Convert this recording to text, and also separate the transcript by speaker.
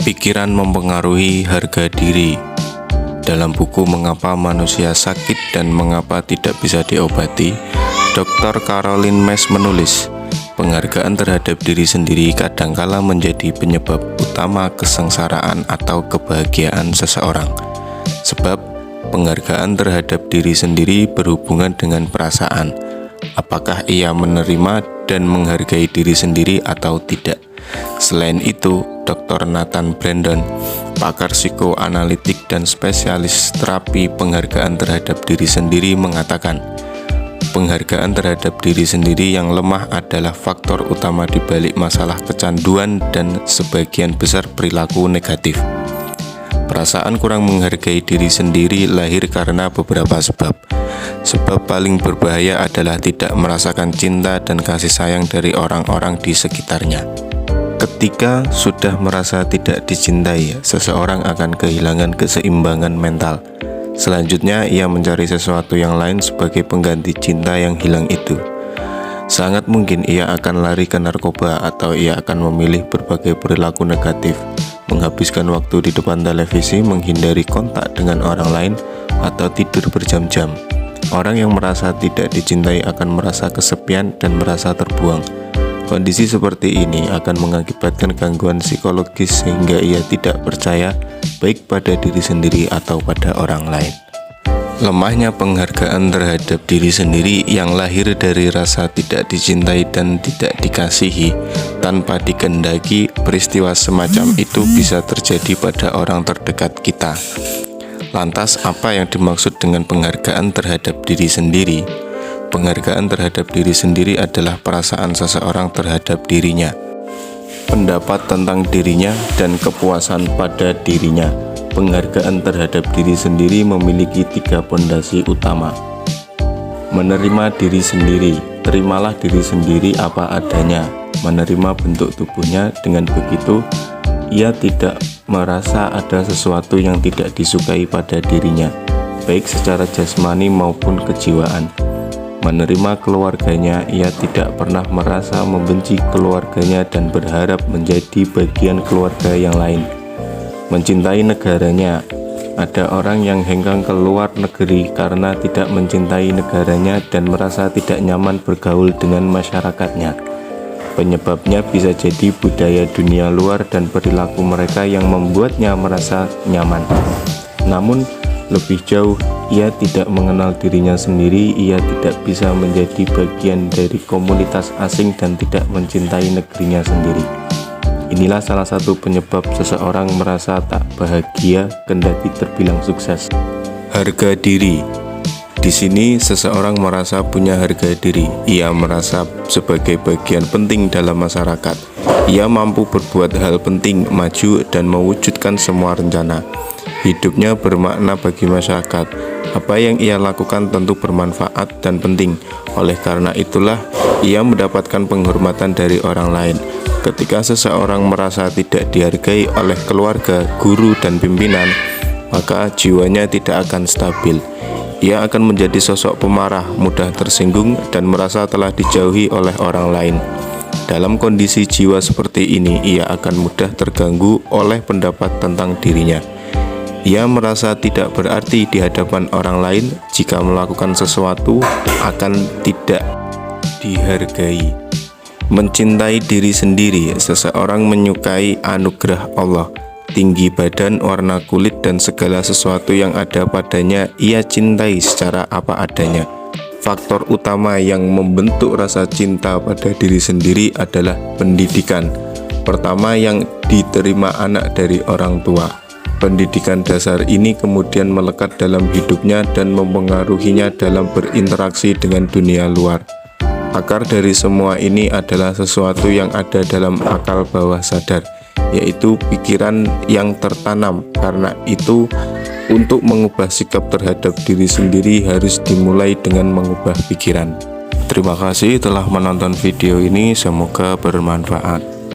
Speaker 1: Pikiran mempengaruhi harga diri. Dalam buku Mengapa Manusia Sakit dan Mengapa Tidak Bisa Diobati, Dr. Caroline Myss menulis, penghargaan terhadap diri sendiri kadangkala menjadi penyebab utama kesengsaraan atau kebahagiaan seseorang. Sebab penghargaan terhadap diri sendiri berhubungan dengan perasaan. Apakah ia menerima dan menghargai diri sendiri atau tidak? Selain itu, Dr. Nathan Brandon, pakar psikoanalitik dan spesialis terapi penghargaan terhadap diri sendiri mengatakan, penghargaan terhadap diri sendiri yang lemah adalah faktor utama di balik masalah kecanduan dan sebagian besar perilaku negatif. Perasaan kurang menghargai diri sendiri lahir karena beberapa sebab. Sebab paling berbahaya adalah tidak merasakan cinta dan kasih sayang dari orang-orang di sekitarnya. Ketika sudah merasa tidak dicintai, seseorang akan kehilangan keseimbangan mental. Selanjutnya, ia mencari sesuatu yang lain sebagai pengganti cinta yang hilang itu. Sangat mungkin ia akan lari ke narkoba atau ia akan memilih berbagai perilaku negatif, menghabiskan waktu di depan televisi, menghindari kontak dengan orang lain, atau tidur berjam-jam. Orang yang merasa tidak dicintai akan merasa kesepian dan merasa terbuang. Kondisi seperti ini akan mengakibatkan gangguan psikologis sehingga ia tidak percaya baik pada diri sendiri atau pada orang lain. Lemahnya penghargaan terhadap diri sendiri yang lahir dari rasa tidak dicintai dan tidak dikasihi tanpa dikehendaki, peristiwa semacam itu bisa terjadi pada orang terdekat kita. Lantas, apa yang dimaksud dengan penghargaan terhadap diri sendiri? Penghargaan terhadap diri sendiri adalah perasaan seseorang terhadap dirinya, pendapat tentang dirinya, dan kepuasan pada dirinya. Penghargaan terhadap diri sendiri memiliki 3 pondasi utama. Menerima diri sendiri. Terimalah diri sendiri apa adanya. Menerima bentuk tubuhnya. Dengan begitu, ia tidak merasa ada sesuatu yang tidak disukai pada dirinya, baik secara jasmani maupun kejiwaan. Menerima keluarganya, ia tidak pernah merasa membenci keluarganya dan berharap menjadi bagian keluarga yang lain. Mencintai negaranya, ada orang yang hengkang ke luar negeri karena tidak mencintai negaranya dan merasa tidak nyaman bergaul dengan masyarakatnya. Penyebabnya bisa jadi budaya dunia luar dan perilaku mereka yang membuatnya merasa nyaman. Namun, lebih jauh, ia tidak mengenal dirinya sendiri, ia tidak bisa menjadi bagian dari komunitas asing dan tidak mencintai negerinya sendiri. Inilah salah satu penyebab seseorang merasa tak bahagia kendati terbilang sukses. Harga diri. Di sini seseorang merasa punya harga diri. Ia merasa sebagai bagian penting dalam masyarakat. Ia mampu berbuat hal penting, maju, dan mewujudkan semua rencana. Hidupnya bermakna bagi masyarakat. Apa yang ia lakukan tentu bermanfaat dan penting. Oleh karena itulah, ia mendapatkan penghormatan dari orang lain. Ketika seseorang merasa tidak dihargai oleh keluarga, guru, dan pimpinan, maka jiwanya tidak akan stabil. Ia akan menjadi sosok pemarah, mudah tersinggung, dan merasa telah dijauhi oleh orang lain. Dalam kondisi jiwa seperti ini, ia akan mudah terganggu oleh pendapat tentang dirinya. Ia merasa tidak berarti di hadapan orang lain. Jika melakukan sesuatu akan tidak dihargai. Mencintai diri sendiri. Seseorang menyukai anugerah Allah, tinggi badan, warna kulit, dan segala sesuatu yang ada padanya ia cintai secara apa adanya. Faktor utama yang membentuk rasa cinta pada diri sendiri adalah pendidikan. Pertama, yang diterima anak dari orang tua. Pendidikan dasar ini kemudian melekat dalam hidupnya dan mempengaruhinya dalam berinteraksi dengan dunia luar. Akar dari semua ini adalah sesuatu yang ada dalam akal bawah sadar, yaitu pikiran yang tertanam. Karena itu, untuk mengubah sikap terhadap diri sendiri harus dimulai dengan mengubah pikiran. Terima kasih telah menonton video ini, semoga bermanfaat.